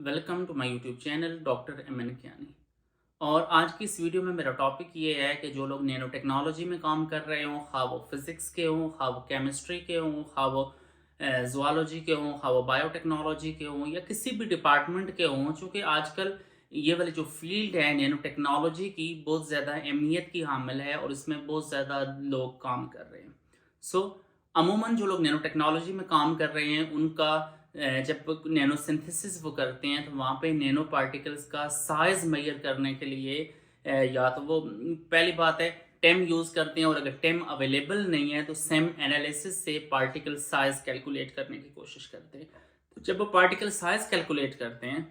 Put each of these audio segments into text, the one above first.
Welcome to my YouTube channel doctor M N Kiani. और आज की इस वीडियो में मेरा टॉपिक ये है कि जो लोग नैनो टेक्नोलॉजी में काम कर रहे हों, खा वो फिज़िक्स के हों, खा वो केमिस्ट्री के हों, खा वो ज़ुआलॉजी के हों, खा वो बायोटेक्नोलॉजी के हों या किसी भी डिपार्टमेंट के हों, चूँकि आजकल ये वाली जो फ़ील्ड है नैनो टेक्नोलॉजी की बहुत ज़्यादा अहमियत की हामिल है और इसमें बहुत ज़्यादा लोग काम कर रहे हैं। सो अमूमन जो लोग नैनो टेक्नोलॉजी में काम कर रहे हैं उनका जब नैनो सिंथेसिस वो करते हैं तो वहाँ पे नैनो पार्टिकल्स का साइज़ मेजर करने के लिए या तो वो पहली बात है टेम यूज़ करते हैं, और अगर टेम अवेलेबल नहीं है तो सेम एनालिसिस से पार्टिकल साइज़ कैलकुलेट करने की कोशिश करते हैं। तो जब वो पार्टिकल साइज़ कैलकुलेट करते हैं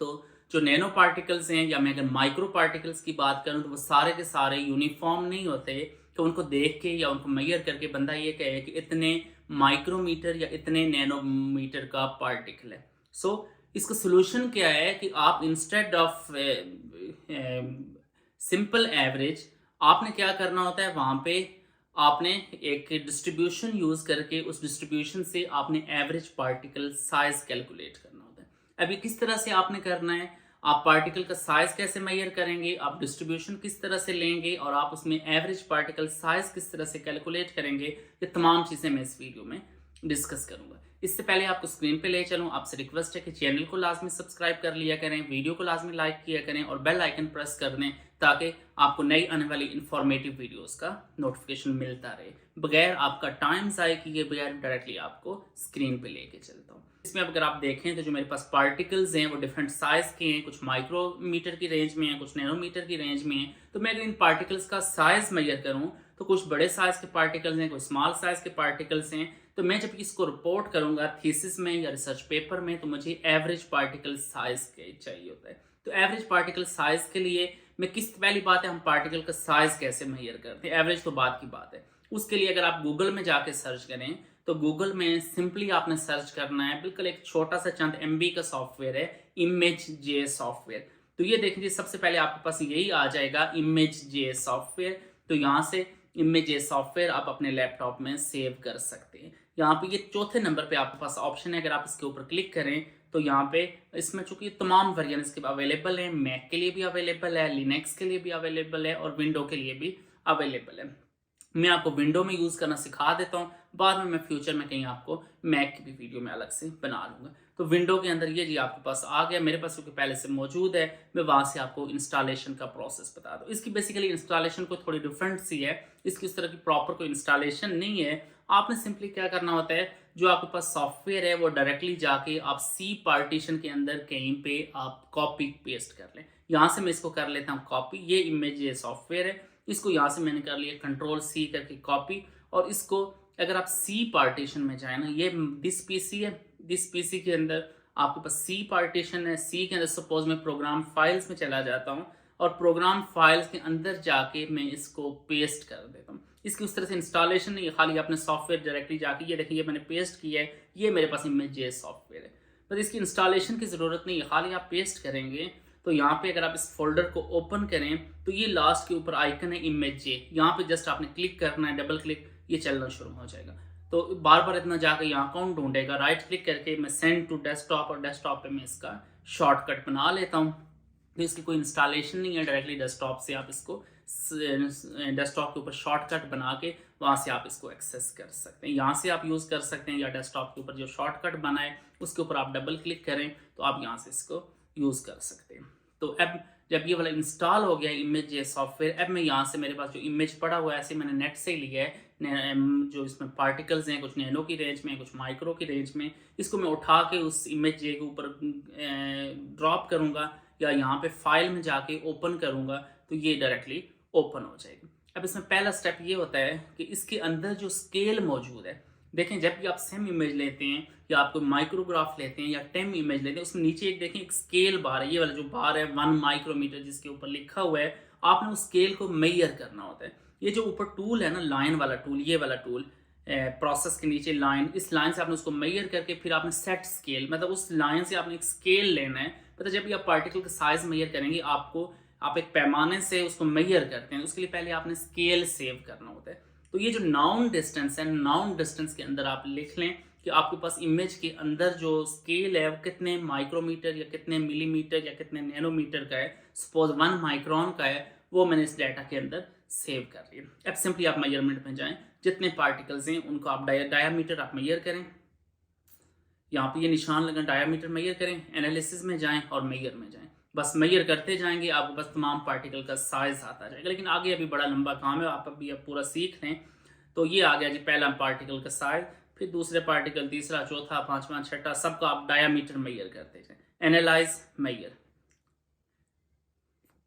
तो जो नैनो पार्टिकल्स हैं, या मैं अगर माइक्रो पार्टिकल्स की बात करूं, तो वो सारे के सारे यूनिफॉर्म नहीं होते कि उनको देख के या उनको मेजर करके बंदा ये कहे कि इतने माइक्रोमीटर या इतने नैनोमीटर का पार्टिकल है। सो इसका सोल्यूशन क्या है कि आप इंस्टेड ऑफ सिंपल एवरेज आपने क्या करना होता है, वहाँ पे आपने एक डिस्ट्रीब्यूशन यूज़ करके उस डिस्ट्रीब्यूशन से आपने एवरेज पार्टिकल साइज कैलकुलेट करना होता है। अभी किस तरह से आपने करना है, आप पार्टिकल का साइज कैसे मेजर करेंगे, आप डिस्ट्रीब्यूशन किस तरह से लेंगे और आप उसमें एवरेज पार्टिकल साइज किस तरह से कैलकुलेट करेंगे, ये तमाम चीज़ें मैं इस वीडियो में डिस्कस करूंगा। इससे पहले आपको स्क्रीन पे ले चलूं, आपसे रिक्वेस्ट है कि चैनल को लाजमी सब्सक्राइब कर लिया करें, वीडियो को लाजमी लाइक किया करें और बेल आइकन प्रेस कर दें ताकि आपको नई आने वाली इंफॉर्मेटिव वीडियोस का नोटिफिकेशन मिलता रहे, बगैर आपका टाइम ज़ाय किए बगैर डायरेक्टली आपको स्क्रीन पे लेके चलता हूँ। इसमें अगर आप देखें तो जो मेरे पास पार्टिकल्स हैं वो डिफरेंट साइज़ के हैं, कुछ माइक्रोमीटर की रेंज में हैं, कुछ नैनोमीटर की रेंज में हैं। तो मैं अगर इन पार्टिकल्स का साइज़ मेजर करूँ तो कुछ बड़े साइज़ के पार्टिकल्स हैं, कुछ स्मॉल साइज़ के पार्टिकल्स हैं। तो मैं जब इसको रिपोर्ट करूंगा थीसिस में या रिसर्च पेपर में, तो मुझे एवरेज पार्टिकल साइज के चाहिए होता है। तो एवरेज पार्टिकल साइज के लिए मैं किस पहली बात है, हम पार्टिकल का साइज कैसे मेजर करते हैं, एवरेज तो बात की बात है। उसके लिए अगर आप गूगल में जाके सर्च करें तो गूगल में सिंपली आपने सर्च करना है, बिल्कुल एक छोटा सा चंद एमबी का सॉफ्टवेयर है, इमेज जे सॉफ्टवेयर। तो ये देखिए सबसे पहले आपके पास यही आ जाएगा, इमेज जे सॉफ्टवेयर। तो यहाँ से इमेज जे सॉफ्टवेयर आप अपने लैपटॉप में सेव कर सकते हैं। यहाँ पे ये चौथे नंबर पे आपके पास ऑप्शन है, अगर आप इसके ऊपर क्लिक करें तो यहाँ पे इसमें चूंकि तमाम वर्जन इसके अवेलेबल है, मैक के लिए भी अवेलेबल है, लिनक्स के लिए भी अवेलेबल है और विंडो के लिए भी अवेलेबल है। मैं आपको विंडो में यूज़ करना सिखा देता हूँ, बाद में मैं फ्यूचर में कहीं आपको मैक की भी वीडियो में अलग से बना लूँगा। तो विंडो के अंदर ये जी आपके पास आ गया, मेरे पास क्योंकि पहले से मौजूद है, मैं वहाँ से आपको इंस्टॉलेशन का प्रोसेस बता दूँ। इसकी बेसिकली इंस्टॉलेशन को थोड़ी डिफरेंट सी है, इसकी इस तरह की प्रॉपर कोई इंस्टॉलेशन नहीं है। आपने सिंपली क्या करना होता है, जो आपके पास सॉफ्टवेयर है वो डायरेक्टली जाके आप सी पार्टीशन के अंदर कहीं पे आप कॉपी पेस्ट कर लें। यहाँ से मैं इसको कर लेता हूँ कॉपी, ये इमेज ये सॉफ्टवेयर है, इसको यहाँ से मैंने कर लिया कंट्रोल सी करके कॉपी। और इसको अगर आप सी पार्टीशन में जाए ना, ये दिस पीसी है, दिस पीसी के अंदर आपके पास सी पार्टीशन है, सी के अंदर सपोज मैं प्रोग्राम फाइल्स में चला जाता हूँ और प्रोग्राम फाइल्स के अंदर जाके मैं इसको पेस्ट कर देता हूँ। इसकी उस तरह से इंस्टॉलेशन नहीं है, खाली अपने सॉफ्टवेयर डायरेक्टली जाके ये देखिए ये मैंने पेस्ट किया है, ये मेरे पास इमेज जे सॉफ्टवेयर है। पर इसकी इंस्टॉलेशन की ज़रूरत नहीं है, खाली आप पेस्ट करेंगे। तो यहाँ पे अगर आप इस फोल्डर को ओपन करें तो ये लास्ट के ऊपर आइकन है इमेज जे, यहाँ पे जस्ट आपने क्लिक करना है, डबल क्लिक, ये चलना शुरू हो जाएगा। तो बार बार इतना जाकर यहाँ कौन ढूंढेगा, राइट क्लिक करके मैं सेंड टू डेस्कटॉप, और डेस्कटॉप पे मैं इसका शॉर्टकट बना लेता हूँ। तो इसकी कोई इंस्टॉलेशन नहीं है, डायरेक्टली डेस्कटॉप से आप इसको डेस्कटॉप के ऊपर शॉर्टकट बना के वहाँ से आप इसको एक्सेस कर सकते हैं। यहाँ से आप यूज़ कर सकते हैं या डेस्कटॉप के ऊपर जो शॉर्टकट बना है उसके ऊपर आप डबल क्लिक करें तो आप यहाँ से इसको यूज़ कर सकते हैं। तो अब जब ये वाला इंस्टॉल हो गया इमेज ये सॉफ्टवेयर, अब मैं यहाँ से मेरे पास जो इमेज पड़ा हुआ है ऐसे मैंने नेट से ही लिया है, जो इसमें पार्टिकल्स हैं कुछ नैनो की रेंज में कुछ माइक्रो की रेंज में, इसको मैं उठा के उस इमेज जे के ऊपर ड्रॉप करूँगा या यहाँ पे फाइल में जाके ओपन करूँगा तो ये डायरेक्टली ओपन हो जाएगी। अब इसमें पहला स्टेप ये होता है कि इसके अंदर जो स्केल मौजूद है, देखें जब भी आप सेम इमेज लेते हैं या आप कोई माइक्रोग्राफ लेते हैं या टेम इमेज लेते हैं, उसमें नीचे एक देखें एक स्केल बार है, ये वाला जो बार है 1 माइक्रोमीटर जिसके ऊपर लिखा हुआ है, आपने उस स्केल को मेजर करना होता है। ये जो ऊपर टूल है ना, लाइन वाला टूल, ये वाला टूल प्रोसेस के नीचे लाइन, इस लाइन से आपने उसको मेजर करके फिर आपने सेट स्केल, मतलब उस लाइन से आपने एक स्केल लेना है। मतलब जब भी आप पार्टिकल का साइज मेजर करेंगे आप एक पैमाने से उसको मेजर करते हैं, उसके लिए पहले आपने स्केल सेव करना होता है। तो ये जो नाउन डिस्टेंस है, नाउन डिस्टेंस के अंदर आप लिख लें कि आपके पास इमेज के अंदर जो स्केल है वो कितने माइक्रोमीटर या कितने मिलीमीटर या कितने नैनोमीटर का है। सपोज 1 माइक्रोन का है, वो मैंने इस डाटा के अंदर सेव कर लिया। अब सिंपली आप मेजरमेंट में जाएं, जितने पार्टिकल्स हैं उनको आप डायामीटर आप मेजर करें, यहाँ पे ये निशान लगा, डायामीटर मेजर करें, एनालिसिस में जाएं और मेजर में जाएं। बस मेजर करते जाएंगे, आपको बस तमाम पार्टिकल का साइज आता जाएगा। लेकिन आगे अभी बड़ा लंबा काम है, आप अभी अब पूरा सीख लें। तो ये आ गया जी पहला पार्टिकल का साइज, फिर दूसरे पार्टिकल, तीसरा, चौथा, पांचवा, छठा, सबका आप डायामीटर मेजर करते जाएं। एनालाइज, मेजर,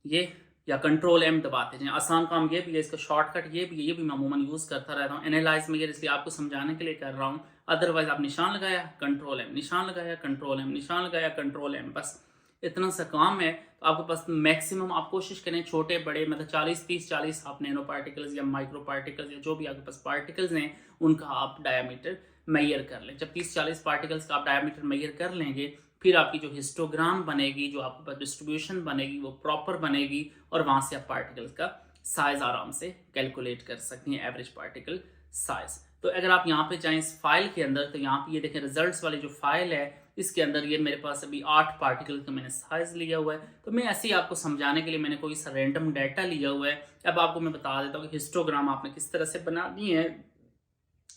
ये या कंट्रोल एम दबाते जाएं। आसान काम ये भी है, इसका शॉर्टकट ये भी है, ये भी मैं अमूमन यूज़ करता रहता हूँ। एनालाइज मेजर इसलिए आपको समझाने के लिए कर रहा हूँ, अदरवाइज आप निशान लगाया कंट्रोल एम, निशान लगाया कंट्रोल एम, निशान लगाया कंट्रोल एम, बस इतना सा काम है। तो आपके पास मैक्सिमम आप कोशिश करें छोटे बड़े मतलब 40-30-40 आप नैनो पार्टिकल्स या माइक्रो पार्टिकल्स या जो भी आपके पास पार्टिकल्स हैं उनका आप डायामीटर मेजर कर लें। जब 30-40 पार्टिकल्स का आप डायामीटर मेजर कर लेंगे, फिर आपकी जो हिस्टोग्राम बनेगी, जो आपके पास डिस्ट्रीब्यूशन बनेगी वो प्रॉपर बनेगी, और वहाँ से आप पार्टिकल्स का साइज आराम से कैलकुलेट कर सकती हैं, एवरेज पार्टिकल साइज। तो अगर आप यहाँ पे जाएं इस फाइल के अंदर, तो यहाँ पे ये देखें रिजल्ट्स वाली जो फाइल है, इसके अंदर ये मेरे पास अभी 8 पार्टिकल का मैंने साइज लिया हुआ है। तो मैं ऐसे ही आपको समझाने के लिए मैंने कोई सा रैंडम डाटा लिया हुआ है। अब आपको मैं बता देता हूँ कि हिस्टोग्राम आपने किस तरह से बनानी है।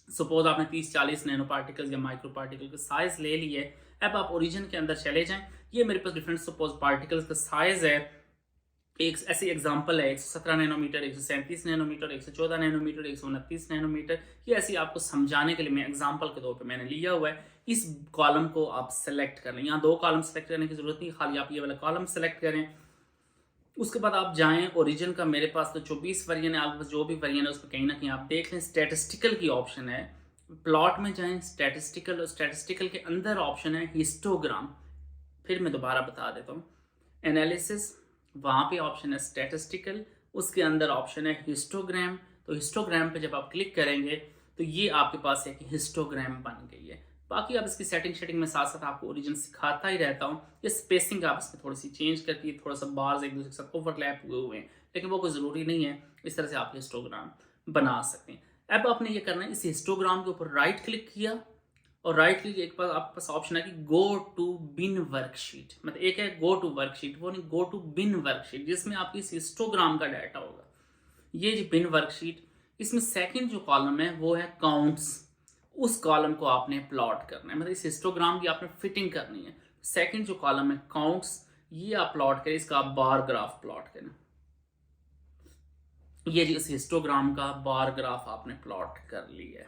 सपोज आपने 30-40 नैनो पार्टिकल्स या माइक्रो पार्टिकल का साइज ले लिए। अब आप ओरिजिन के अंदर चले जाएं, ये मेरे पास डिफरेंट सपोज पार्टिकल्स का साइज है। एक ऐसी एग्जांपल है 117 नैनोमीटर, 137 नैनोमीटर, 114 नैनोमीटर, 129 नैनोमीटर। ये ऐसी आपको समझाने के लिए मैं एग्जांपल के तौर पे मैंने लिया हुआ है। इस कॉलम को आप सेलेक्ट कर लें, यहाँ 2 कॉलम सेलेक्ट करने की जरूरत नहीं, खाली आप ये वाला कॉलम सेलेक्ट करें। उसके बाद आप जाएं ओरिजिन का, मेरे पास तो 24 वेरिएंट है, आपके पास जो भी वेरिएंट है उस पर कहीं ना कहीं आप देख लें। स्टैटिस्टिकल की ऑप्शन है, प्लॉट में जाएं, स्टैटिस्टिकल, और स्टैटिस्टिकल के अंदर ऑप्शन है हिस्टोग्राम। फिर मैं दोबारा बता देता हूँ, एनालिसिस, वहाँ पे ऑप्शन है स्टैटिस्टिकल, उसके अंदर ऑप्शन है हिस्टोग्राम। तो हिस्टोग्राम पे जब आप क्लिक करेंगे तो ये आपके पास है कि हिस्टोग्राम बन गई है। बाकी आप इसकी सेटिंग में साथ साथ आपको ओरिजिन सिखाता ही रहता हूँ। ये स्पेसिंग आप इसमें थोड़ी सी चेंज करके, थोड़ा सा बार्स एक दूसरे के साथ ओवरलैप हुए हैं, लेकिन वो कोई ज़रूरी नहीं है। इस तरह से आप हिस्टोग्राम बना सकते हैं। अब आपने ये करना है, इस हिस्टोग्राम के ऊपर राइट क्लिक किया, और राइट क्लिक एक बार आपके पास ऑप्शन है कि गो टू बिन वर्कशीट। मतलब एक है गो टू वर्कशीट, वो नहीं, गो टू बिन वर्कशीट, जिसमें आपकी हिस्टोग्राम का डाटा होगा। ये जो बिन वर्कशीट, इसमें सेकंड जो कॉलम है वो है काउंट्स। उस कॉलम को आपने प्लॉट करना है, मतलब इस हिस्टोग्राम की आपने फिटिंग करनी है। सेकंड जो कॉलम है काउंट्स, ये आप प्लॉट करें, इसका आप बार ग्राफ प्लॉट करें। ये इस हिस्टोग्राम का बार ग्राफ आपने प्लॉट कर लिया है,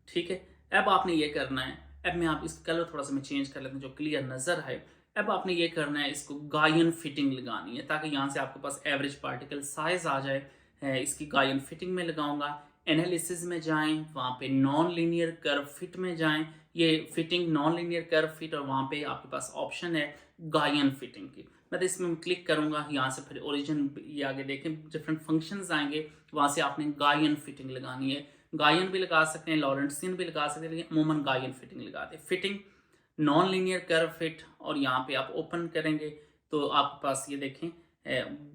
ठीक है। अब आपने ये करना है, अब मैं आप इस कलर थोड़ा सा मैं चेंज कर लेता हूँ जो क्लियर नजर है। अब आपने ये करना है, इसको गायन फिटिंग लगानी है, ताकि यहाँ से आपके पास एवरेज पार्टिकल साइज आ जाए। इसकी गायन फिटिंग में लगाऊंगा। एनालिसिस में जाएं, वहाँ पे नॉन लीनियर कर्व फिट में जाएं, ये fitting non linear curve fit, और वहाँ पे आपके पास ऑप्शन है गायन फिटिंग की। मैं तो इसमें क्लिक करूंगा, यहाँ से फिर ओरिजिन, ये आगे देखें डिफरेंट फंक्शंस आएंगे, वहाँ से आपने गायन फिटिंग लगानी है। गायन भी लगा सकते हैं, लॉरेंट्जियन भी लगा सकते हैं, लेकिन अमूमन गायन फिटिंग लगाते हैं। Fitting non linear curve fit, और यहाँ पे आप ओपन करेंगे तो आपके पास ये देखें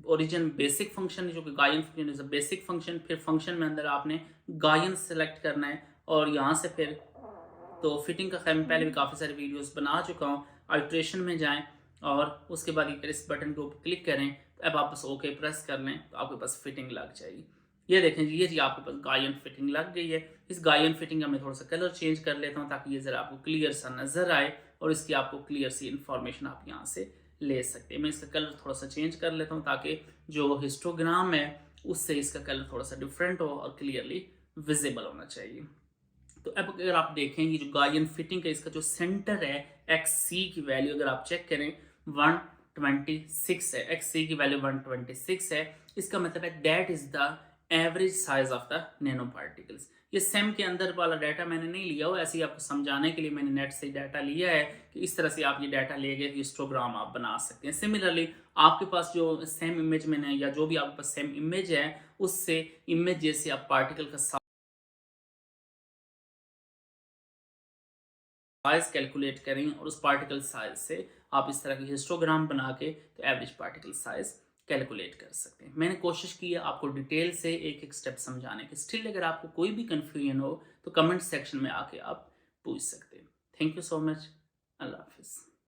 ओरिजिन बेसिक फंक्शन, जो कि गायन fitting is a basic function. फिर फंक्शन में अंदर आपने गायन सेलेक्ट करना है, और यहाँ से फिर तो फिटिंग का खैर मैं पहले भी काफ़ी सारे वीडियोस बना चुका हूँ। अल्ट्रेशन में जाएं, और उसके बाद इस बटन के ऊपर क्लिक करें, तो अब आप बस ओके प्रेस कर लें तो आपके पास फिटिंग लग जाएगी। ये देखें जी, ये जी आपके पास गायन फिटिंग लग गई है। इस गायन फिटिंग का मैं थोड़ा सा कलर चेंज कर लेता हूँ, ताकि ये ज़रा आपको क्लियर सा नज़र आए, और इसकी आपको क्लियर सी इंफॉर्मेशन आप यहाँ से ले सकते हैं। मैं इसका कलर थोड़ा सा चेंज कर लेता हूँ, ताकि जो हिस्टोग्राम है उससे इसका कलर थोड़ा सा डिफरेंट हो और क्लियरली विजिबल होना चाहिए। तो अब अगर आप देखेंगे जो गायन फिटिंग का इसका जो सेंटर है, एक्स सी की वैल्यू अगर आप चेक करें 126 है, एक्स सी की वैल्यू 126 है। इसका मतलब है that is the average size of the nano particles. ये सेम के अंदर वाला डाटा मैंने नहीं लिया हो, ऐसे ही आपको समझाने के लिए मैंने नेट से डाटा लिया है कि इस तरह से आप ये डाटा ले गए हिस्टोग्राम आप बना सकते हैं। सिमिलरली आपके पास जो सेम इमेज मैंने, या जो भी आपके पास सेम इमेज है, उससे इमेज जैसे आप पार्टिकल का साइज कैलकुलेट करें, और उस पार्टिकल साइज से आप इस तरह की हिस्टोग्राम बना के तो एवरेज पार्टिकल साइज कैलकुलेट कर सकते हैं। मैंने कोशिश की है आपको डिटेल से एक एक स्टेप समझाने की। स्टिल अगर आपको कोई भी कन्फ्यूजन हो तो कमेंट सेक्शन में आके आप पूछ सकते हैं। Thank you so much. अल्लाह हाफिज़।